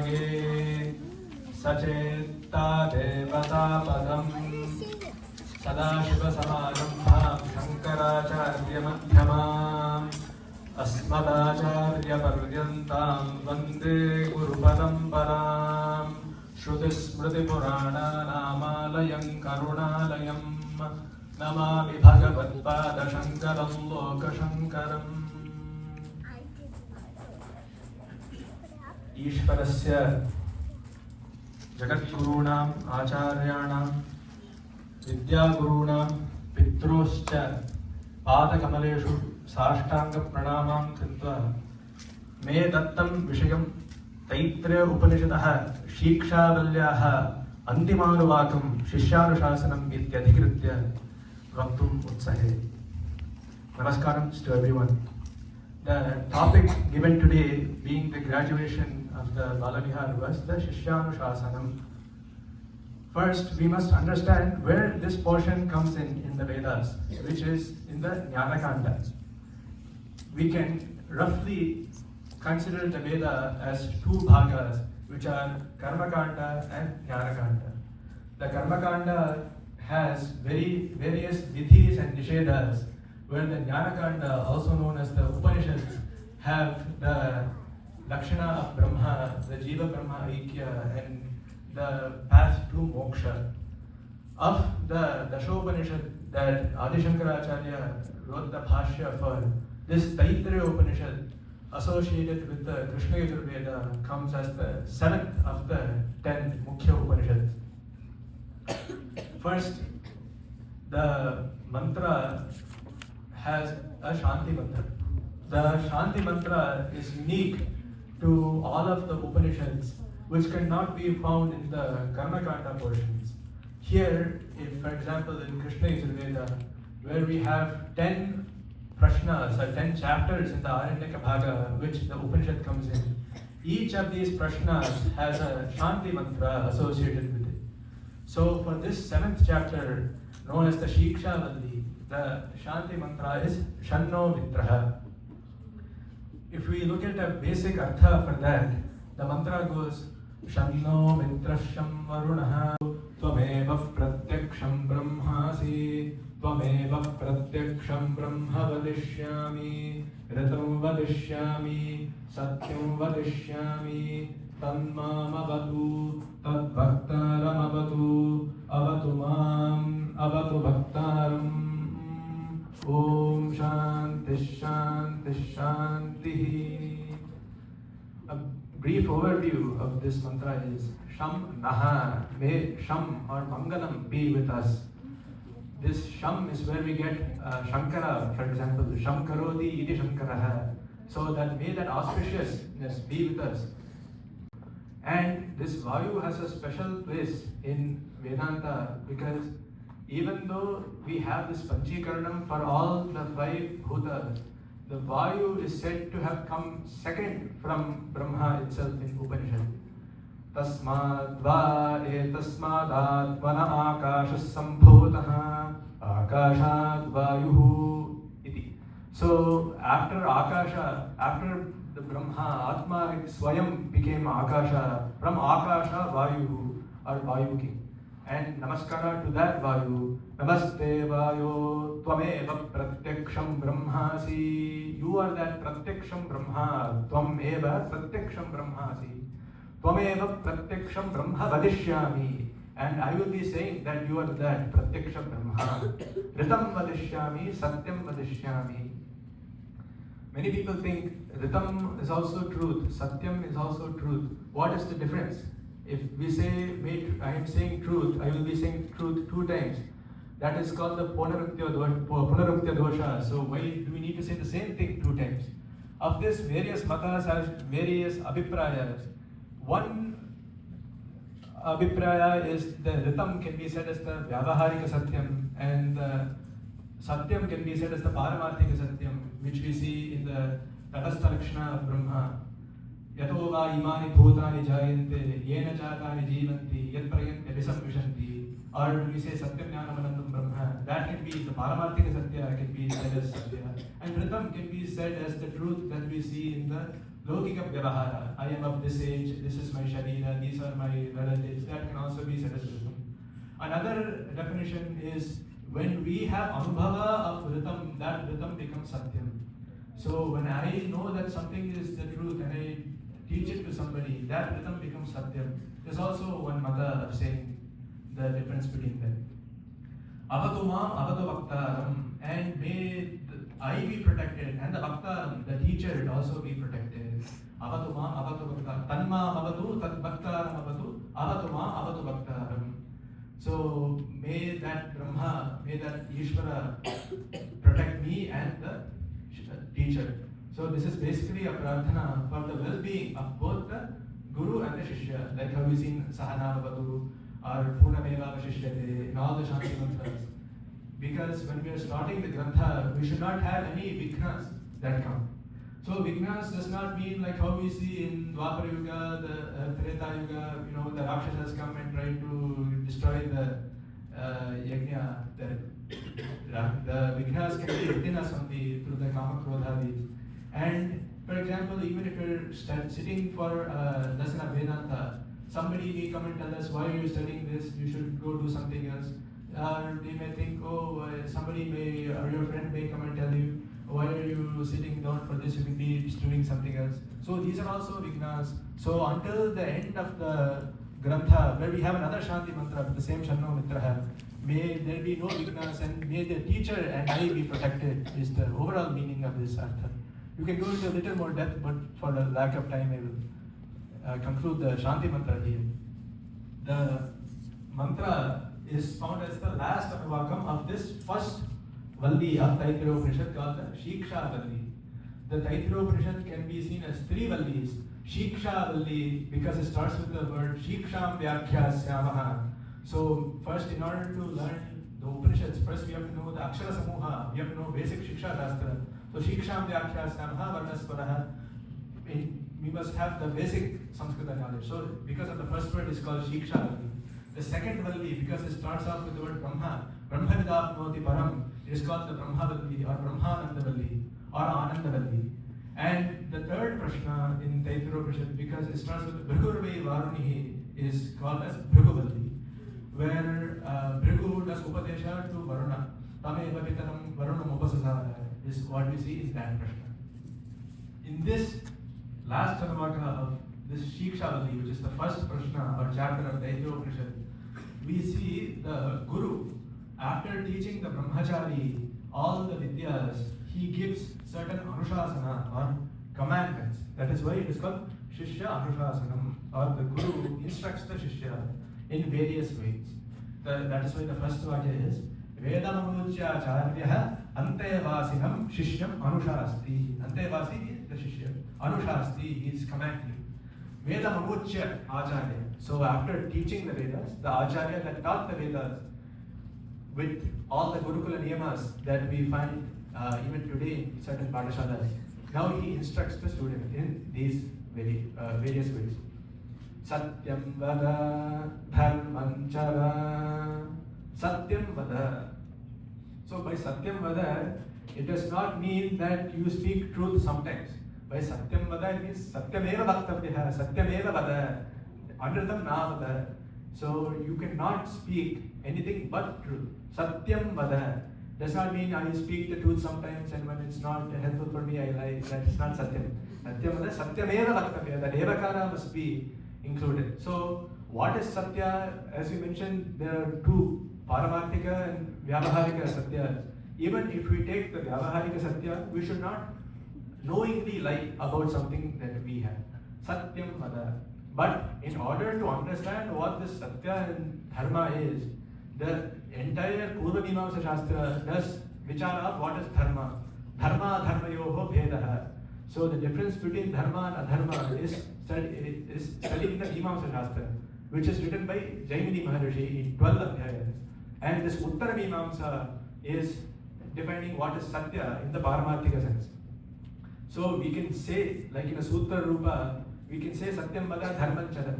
भागे सचेत्ता देवतापदम् सदाशिवसमारम्भां शङ्कराचार्यमध्यमाम् अस्मदाचार्यपर्यन्तां वन्दे गुरुपरम्पराम् श्रुतिस्मृतिपुराणानामालयं करुणालयं नमामि भगवत्पादशङ्करं लोकशङ्करम्। ईश्वरस्य जगद्गुरूणाम् आचार्याणां विद्यागुरूणां पितॄश्च पादकमलेषु साष्टाङ्गप्रणामां कृत्वा मे दत्तं विषयं तैत्रेय उपनिषदः शीक्षावल्याः अन्तिमानुवाकं शिष्यानुशासनम् इत्यधिकृत्य वक्तुम् उत्सहे। Namaskaram to everyone. The topic given today, being the graduation of the Balavihar, was the Shishyanuशासनम. First, we must understand where this portion comes in the Vedas, which is in the Jnana-kanda. We can roughly consider the Veda as two bhagas, which are Karma-kanda and Jnana-kanda. The Karma-kanda has various vidhis and nishedas, where the Jnana-kanda, also known as the Upanishads, have the Lakshana of Brahma, the Jiva Brahma Aikya, and the path to moksha. Of the Dashopanishad that Adi Shankaracharya wrote the Bhashya for, this Taittiriya Upanishad, associated with the Krishna Yajurveda, comes as the 7th of the 10 Mukhya Upanishads. First, the mantra has a Shanti mantra. The Shanti mantra is unique to all of the Upanishads, which cannot be found in the Karma-kanda portions. Here, if for example in Krishna Yajurveda, where we have 10 prashnas or 10 chapters in the Aranyaka Bhaga, which the Upanishad comes in, each of these prashnas has a Shanti mantra associated with it. So for this 7th chapter, known as the Shikshavalli, the Shanti mantra is Shanno Mitraha. If we look at a basic artha for that, the mantra goes Shanno Mitrasham Varunaha Tvameva Pratyaksham Brahmasi Tvameva Pratyaksham Brahma Vadishyami Ritam Vadishyami Satyam Vadishyami Tanmam Avatu Tad Bhaktaram Avatu Avatu Mam Avatu Bhaktaram. Om Shanti Shanti Shanti. A brief overview of this mantra is Sham Naha, may Sham or Mangalam be with us. This Sham is where we get Shankara, for example, Sham Karoti Iti Shankaraha. So that may that auspiciousness be with us. And this Vayu has a special place in Vedanta because even though we have this Panchikaranam for all the 5 bhutas, the Vayu is said to have come second from Brahma itself in Upanishad. Tasmad va etasmad atvana akashas sambhutaha akashad vayuhu iti. So after Akasha, after the Brahma, Atma Swayam became Akasha, from Akasha Vayu or Vayuki. And namaskara to that Vayu. Namaste Vayu Tvameva Pratyaksham Brahmasi. You are that Pratyaksham Brahma. Tvameva Pratyaksham Brahmasi. Tvameva Pratyaksham Brahma Vadishyami. And I will be saying that you are that Pratyaksham Brahma. Ritam Vadishyami, Satyam Vadishyami. Many people think Ritam is also truth, Satyam is also truth. What is the difference? If we say, I am saying truth, I will be saying truth 2 times. That is called the Punarukta dosha. So why do we need to say the same thing 2 times? Of this, various matas have various abhiprayas. One abhipraya is the Ritam can be said as the Vyavaharika Satyam, and the Satyam can be said as the Paramarthika Satyam, which we see in the Tatastha Lakshana of Brahma. Yato va imani bhutani jayante, yena jatani jivanti, yat prayante visamvishanti. Or we say Satyam Jnanamanandam Brahma. That can be the Paramarthika Satya, can be said as Satya. And Ritam can be said as the truth that we see in the Lokika vyavahara, I am of this age, this is my sharira, these are my relatives, that can also be said as wisdom. Another definition is when we have anubhava of ritam, that ritam becomes satyam. So when I know that something is the truth and I teach it to somebody, that ritam becomes satyam. There's also one mother of saying the difference between them. Avatumam avatu bhaktaram, and may I be protected, and the bhaktaram, the teacher, also be protected. Avatumam avatu bhaktaram, tanma avatu, tad bhaktaram avatu, avatumam avatu bhaktaram. So may that Brahma, may that Ishvara protect me and the teacher. So this is basically a prarthana for the well-being of both the Guru and the Shishya, like how we seen Sahana Vadu or Purnameva Vashishyate in all the Shanti mantras. Because when we are starting the Grantha, we should not have any Vignas that come. So Vignas does not mean like how we see in Dwapara Yuga, the Treta Yuga, the Rakshasas come and try to destroy the Yajna. The Vignas can be within us only through the Kama Krodhadis. And for example, even if you're sitting for Dasana Vedanta, somebody may come and tell us, why are you studying this? You should go do something else. They may think, somebody may, or your friend may come and tell you, why are you sitting down for this? You can be doing something else. So these are also Vignas. So until the end of the Grantha, where we have another Shanti mantra with the same Shanno Mitraha, may there be no Vignas and may the teacher and I be protected is the overall meaning of this Artha. You can go into a little more depth, but for the lack of time, I will conclude the Shanti mantra here. The mantra is found as the last Anuvakam of this first Valli of Taittiriya Upanishad called the Shiksha Valli. The Taittiriya Upanishad can be seen as three Vallis. Shiksha Valli, because it starts with the word Shiksham Vyakhyasamaha. So first, in order to learn the Upanishads, first we have to know the Akshara Samuha, we have to know basic Shiksha Shastra. So Shiksham Vyakhyasamaha Varnasparaha, we must have the basic Sanskrita knowledge. So because of the first word is called Shiksha Valli. The second Valli, because it starts off with the word Brahma, Brahmavidapnoti Param, it is called the Brahma Valli or Brahmananda Valli or Ananda Valli. And the third Prashna in Taittiriya Upanishad, because it starts with Bhrigurvai Varunihi, is called as Bhrigu Valli, where Bhrigu does Upadesha to Varuna. Tameva Pitaram Varunam Upasasara is what we see is that Prashna. In this last Anuvaka of this Shiksha Valli, which is the first Prashna or chapter of Taittiriya Upanishad, we see the Guru, after teaching the Brahmachari all the Vidyas, he gives certain Anushasana or commandments. That is why it is called Shishya Anushasanam, or the Guru instructs the Shishya in various ways. That is why the first Vajja is Vedamamujya Charya Antevasinam Shishyam Anushasti. Antevasi is the Shishya. Anushasti is commanding. Vedamamujya Acharya. So after teaching the Vedas, the Acharya that taught the Vedas with all the Gurukula Niyamas that we find even today in certain Padashalas, now he instructs the student in these various ways. Satyam vada dharmam chara. Satyam vada. So by Satyam vada, it does not mean that you speak truth sometimes. By Satyam vada, it means Satyameva vaktavyaha, Satyameva vada, Anritam na vada. So you cannot speak anything but truth. Satyam vada does not mean I speak the truth sometimes and when it's not helpful for me, I lie. That is not Satyam. Satyam vada, Satyameva vaktavyaha, that Evakara must be included. So what is Satya? As we mentioned, there are two, Paramarthika and Vyavaharika Satyas. Even if we take the Vyavaharika Satya, we should not knowingly lie about something that we have. Satyam vada. But in order to understand what this Satya and Dharma is, the entire Purva Mimamsa Shastra does vichara of what is Dharma. Dharma Dharmayoho Bhedaha. So the difference between Dharma and Adharma is studied in the Mimamsa Shastra, which is written by Jaimini Maharishi in 12 Adhyayas. And this Uttara Mimamsa is defining what is Satya in the Paramarthika sense. So we can say, like in a Sutra Rupa, we can say Satyam Vada Dharman Chara.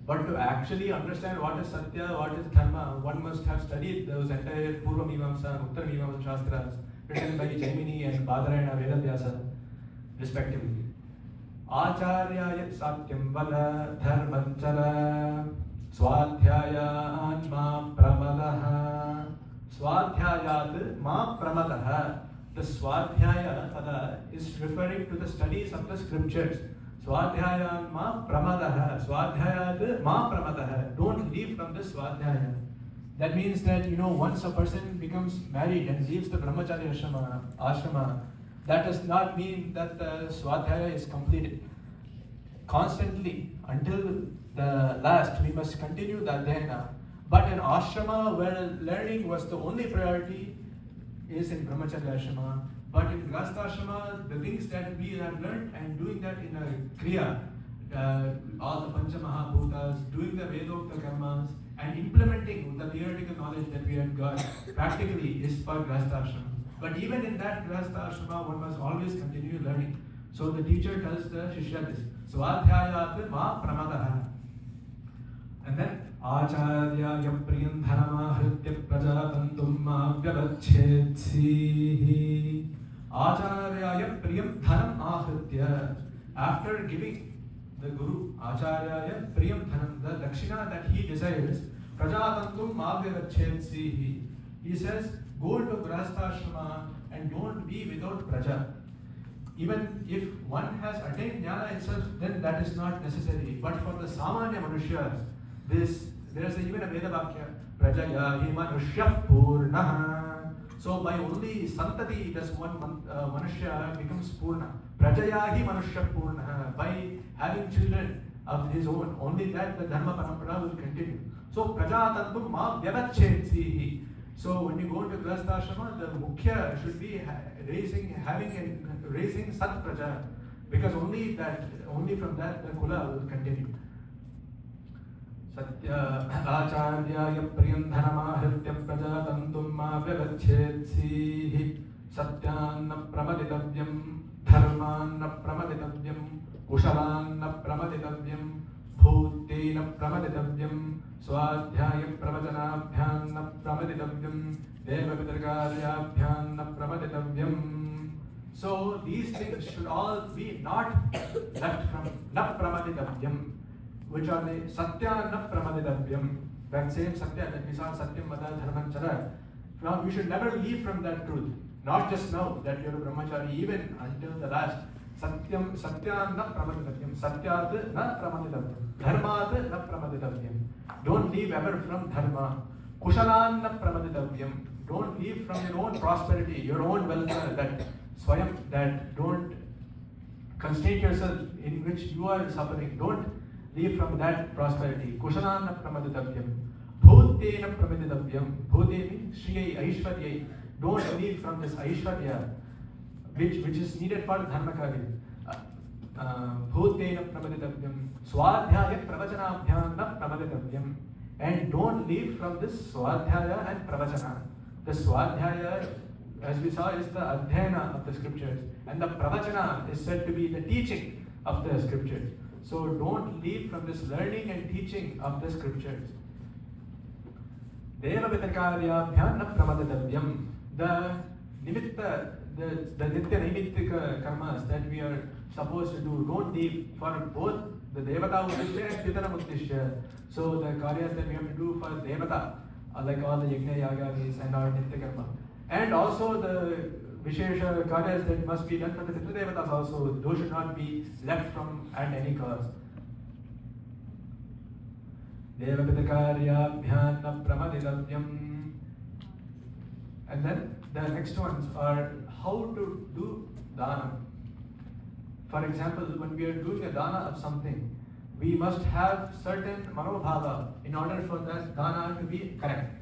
But to actually understand what is Satya, what is Dharma, one must have studied those entire Purva Mimamsa and Uttara Mimamsa Shastras written by Jaimini and Badarayana Vedavyasa, respectively. Acharyaya satyam vada dharmam chala swadhyayaan ma pramadaha. Swadhyayat ma pramadaha. The swadhyaya pada is referring to the studies of the scriptures. Swadhyayaan ma pramadaha. Swadhyayat ma pramadaha. Don't leave from the swadhyaya. That means that, once a person becomes married and leaves the brahmacharya ashrama, that does not mean that the swadhyaya is completed. Constantly, until the last, we must continue the adhyayana. But in ashrama, where learning was the only priority, is in brahmacharya ashrama. But in grihastha ashrama, the things that we have learned and doing that in a kriya, all the pancha mahabhutas, doing the vedokta karmas, and implementing the theoretical knowledge that we have got practically is for grihastha ashrama. But even in that grihastha ashrama, one must always continue learning. So the teacher tells the shishya this: Swadhyayat ma pramadaha. And then Acharyaya priyandhanamahritya prajatantum ma vyavachhetsi. Acharyaya priyandhanam ahritya. After giving the Guru, Acharyaya priyandhanam, the dakshina that he desires, prajatantum ma vyavachhetsi. He says, go to grihastha ashrama and don't be without praja. Even if one has attained jnana itself, then that is not necessary. But for the samanya manushyas, there is even a Veda Vakya, Prajaya hi manushya purnaha. So by only santati does one manushya becomes purna. Prajaya hi manushya purnaha. By having children of his own, only that the dharma parampara will continue. So prajatantum ma vyavachhetsi. So when you go into grihastha ashrama, the mukhya should be raising sat praja, because only from that the kula will continue. Satya acharyaya priyandhanamahritya prajatantum ma vyavachhetsi. Satyanna pramaditavyam dharmanna pramaditavyam kushalanna pramaditavyam bhutena pramaditavyam swadhyaya pravachanabhyanna pramaditavyam devavitarkaryabhyanna pramaditavyam. So these things should all be not left from na pramaditavyam, which are the satya na pramaditavyam. That same satya that we saw, satyam vada dharmam chara. Now we should never leave from that truth. Not just now that you are a brahmachari, even until the last. Satyam na pramaditavyam. Satyat na pramaditavyam. Dharmat na pramaditavyam. Don't leave ever from dharma. Kushalan na pramaditavyam. Don't leave from your own prosperity, your own welfare, that swayam, that don't constrain yourself in which you are suffering. Don't leave from that prosperity. Kushalan na pramaditavyam. Bhute na pramaditavyam. Bhute means shriyai, aishwaryai. Don't leave from this aishwarya, which is needed for dharma karya. Bhutena pramaditavyam. Swadhyaya pravachanabhyam na pramaditavyam. And don't leave from this swadhyaya and pravachana. The swadhyaya, as we saw, is the adhyayana of the scriptures, and the pravachana is said to be the teaching of the scriptures. So don't leave from this learning and teaching of the scriptures. Deva vitakaryaabhyam na pramaditavyam. The nimitta, the nitya naimittika karmas that we are supposed to do, don't leave for both the devata uddishya and pitana uddishya. So the karyas that we have to do for devata, like all the yajna yagas and our nitya karma, and also the vishesha karyas that must be done for the pitru devatas also, those should not be left from at any cost. Deva pitakaryabhyam na pramaditavyam. And then the next ones are how to do dana. For example, when we are doing a dana of something, we must have certain manobhava in order for that dana to be correct.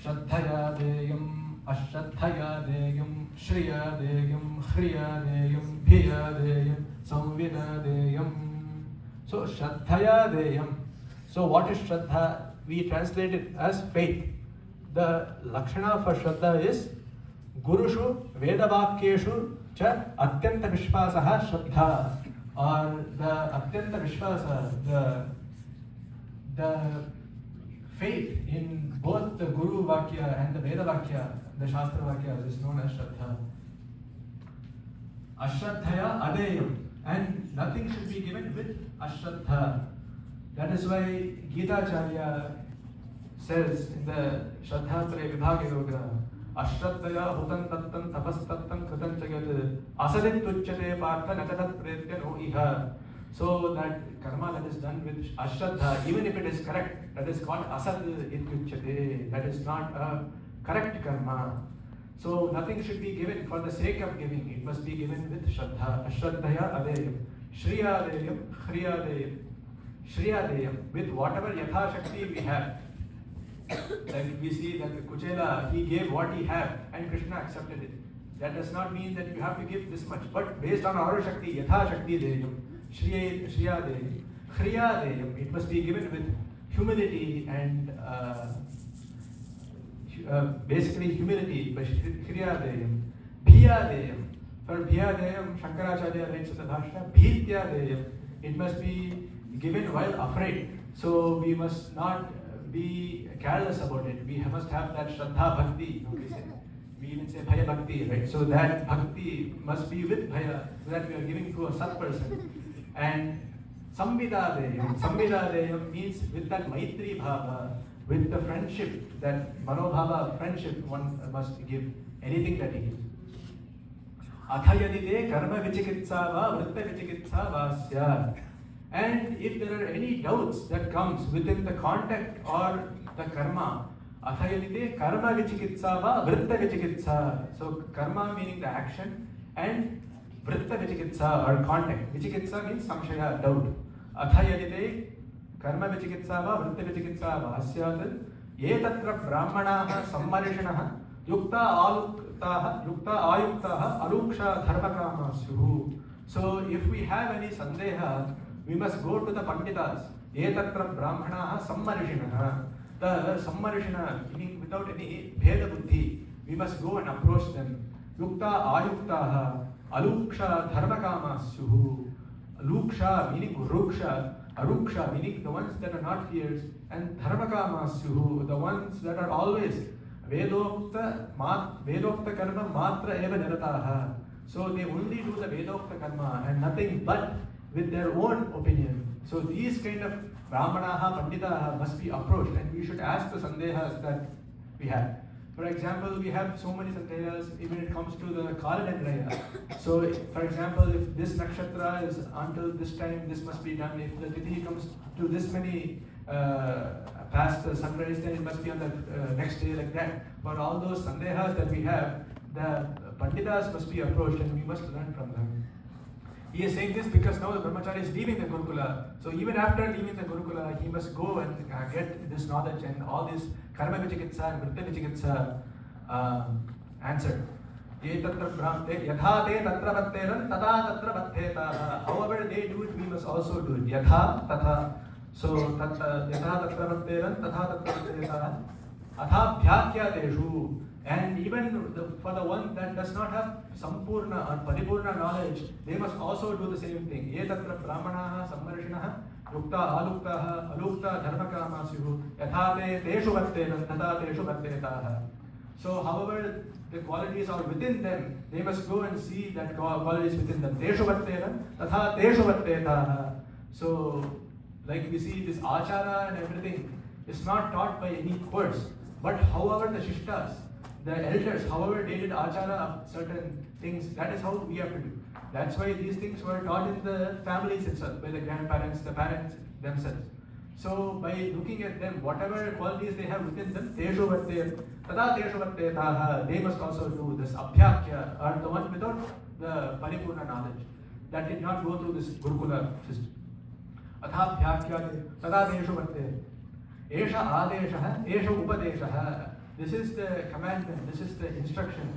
Shraddhaya deyam, ashraddhaya deyam, shriya deyam, khriya deyam, bhiya deyam, samvida deyam. So shraddhaya deyam. So what is shraddha? We translate it as faith. The lakshana for shraddha is gurushu vedavakyeshu cha atyanta vishwasaha shraddha, or the atyanta vishwasa, the faith in both the guru vakya and the veda vakya, the shastra vakya, is known as shraddha. Ashraddhaya adeyam, and nothing should be given with ashraddha. That is why Gita Acharya says in the Shraddha Traya Vibhage Yoga, Ashraddhaya hutan tattan tapas tattan kritan chagat asadit tuchyate partha nakatat pretya no iha. So that karma that is done with ashraddha, even if it is correct, that is called asad ityuchyate. That is not a correct karma. So nothing should be given for the sake of giving. It must be given with shraddha. Ashraddhaya adeyam, shriyadeyam, khriyadeyam, shriyadeyam, with whatever yatha shakti we have. Like we see that Kuchela, he gave what he had and Krishna accepted it. That does not mean that you have to give this much, but based on our shakti, yatha shakti deyam, shriya deyam, khriya deyam, it must be given with humility and basically humility, but khriya deyam, bhiya deyam. For bhiya deyam, Shankaracharya writes in the Bhashya, bhitya deyam, it must be given while afraid. So we must not be careless about it. We must have that Shraddha Bhakti. We even say Bhaya Bhakti, right? So that Bhakti must be with Bhaya, so that we are giving to a Sat person. And Samvidadeyam means with that Maitri Bhava, with the friendship, that Manobhava friendship, one must give anything that he gives. Athayadite karma vichikitsa va vritta vichikitsa va syat. And if there are any doubts that comes within the contact or the karma, athayadite karma vichikitsa va vritta vichikitsa. So karma meaning the action and vritta vichikitsa or contact. Vichikitsa means samshaya, doubt. Athayadite karma vichikitsa va vritta vichikitsa va asyat etatra brahmanaha sammarishanaha yukta ayuktaha aluksha dharmakama syuhu. So if we have any sandeha, we must go to the Panditas. Etatra Brahmanaha Sammarishinaha. The Sammarishina, meaning without any Bheda Buddhi, we must go and approach them. Yukta Ayuktaha, Aluksha Dharmakama Syuhu. Aluksha meaning Ruksha, Aruksha meaning the ones that are not fierce, and Dharmakama Syuhu, the ones that are always Vedokta Karma Matra Eva Nirataha. So they only do the Vedokta Karma and nothing but with their own opinion. So these kind of Brahmanaha, Panditaha must be approached, and we should ask the sandehas that we have. For example, we have so many sandehas when it comes to the Kalanendraya. So for example, if this nakshatra is until this time, this must be done. If the tithi comes to this many past the sunrise, then it must be on the next day, like that. For all those sandehas that we have, the Panditas must be approached and we must learn from them. He is saying this because now the brahmachari is leaving the Gurukula. So even after leaving the Gurukula, he must go and get this knowledge and all this karma vichikitsa and vritta vichikitsa answered. However they do it, we must also do it. Yatha tatha. So yatha tatra vatteran tatha tatra vattetaha. Atha bhyakya deshu. And even for the one that does not have sampurna or paripurna knowledge, they must also do the same thing. Etatra brahmanaha sammarishinaha yukta aluktaha alukta dharmakama syuhu yathate teshu vattenan tata teshu vattetaha. So however the qualities are within them, they must go and see that qualities within them. Teshu vattenan tata teshu vattetaha. So like we see this achara and everything is not taught by any course, but however the shishtas, the elders, however they did achara of certain things, that is how we have to do. That's why these things were taught in the families itself, by the grandparents, the parents themselves. So by looking at them, whatever qualities they have within them, they must also do this abhyakya, or the one without the paripurna knowledge, that did not go through this Gurukula system. Athabhyakya tada teshu vatte. Esha adeshaha, esha upadeshaha. This is the commandment, this is the instruction.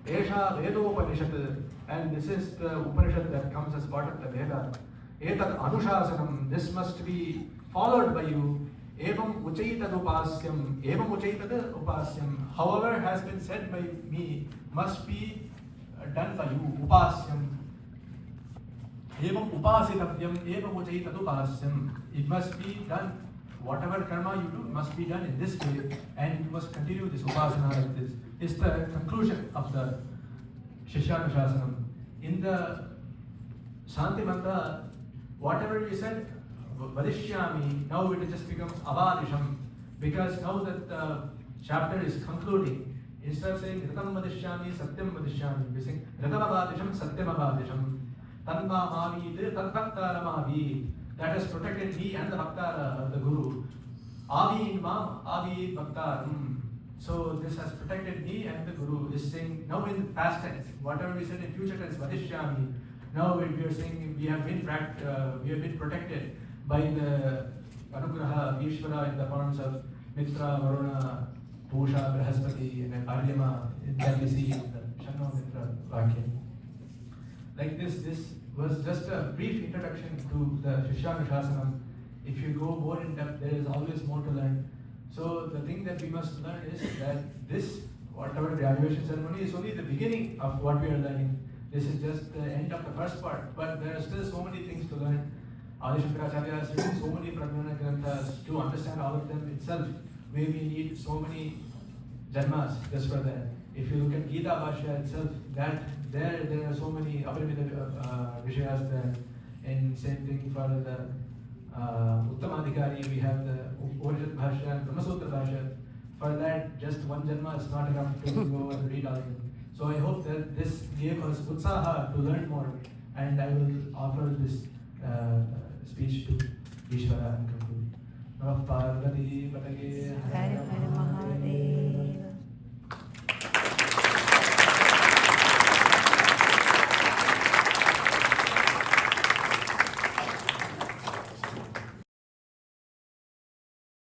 Esha Vedopanishad, and this is the Upanishad that comes as part of the Veda. Etat Anushasanam, this must be followed by you. Evam Uchaitad Upasyam, Evam Uchaitad Upasyam, however has been said by me, must be done by you. Upasyam. Evam Upasitavyam, Evam Uchaitad Upasyam. It must be done. Whatever karma you do must be done in this way, and you must continue this upasana like this. It's the conclusion of the Shishyanuशाsanam. In the Shanti mantra, whatever we said, vadishyami, now it just becomes avadisham. Because now that the chapter is concluding, instead of saying Ritam vadishyami, Satyam vadishyami, we sing Ritam avadisham, Satyam avadisham. Tanma mavid, Tatbhaktara mavid. That has protected me and the Bhaktara of the Guru. Avid mam, avid Bhaktaram. So this has protected me and the Guru. Is saying now in past tense, whatever we said in future tense, vadishyami. Now we are saying we have been protected by the Anugraha of Ishvara in the forms of Mitra, Varuna, Pusha, Brahaspati, and Aryama, that we see in the Shanno Mitra Vakya. Like this was just a brief introduction to the Shishyanushasana. If you go more in depth, there is always more to learn. So the thing that we must learn is that this, whatever graduation ceremony, is only the beginning of what we are learning. This is just the end of the first part, but there are still so many things to learn. Adi Shankaracharya has written so many Pranavji Granthas. To understand all of them itself, we need so many janmas just for that. If you look at Gita Bhashya itself, there are so many Abhimanyu Vishayas there. And same thing for the Uttamadhikari, we have the Upanishad Bhashya and Brahmasutra Bhashya. For that, just one janma is not enough to go and read all of them. So I hope that this gave us utsaha to learn more, and I will offer this speech to Ishvara and conclude. Namaha Parvati Patake Hare Hare Mahadev.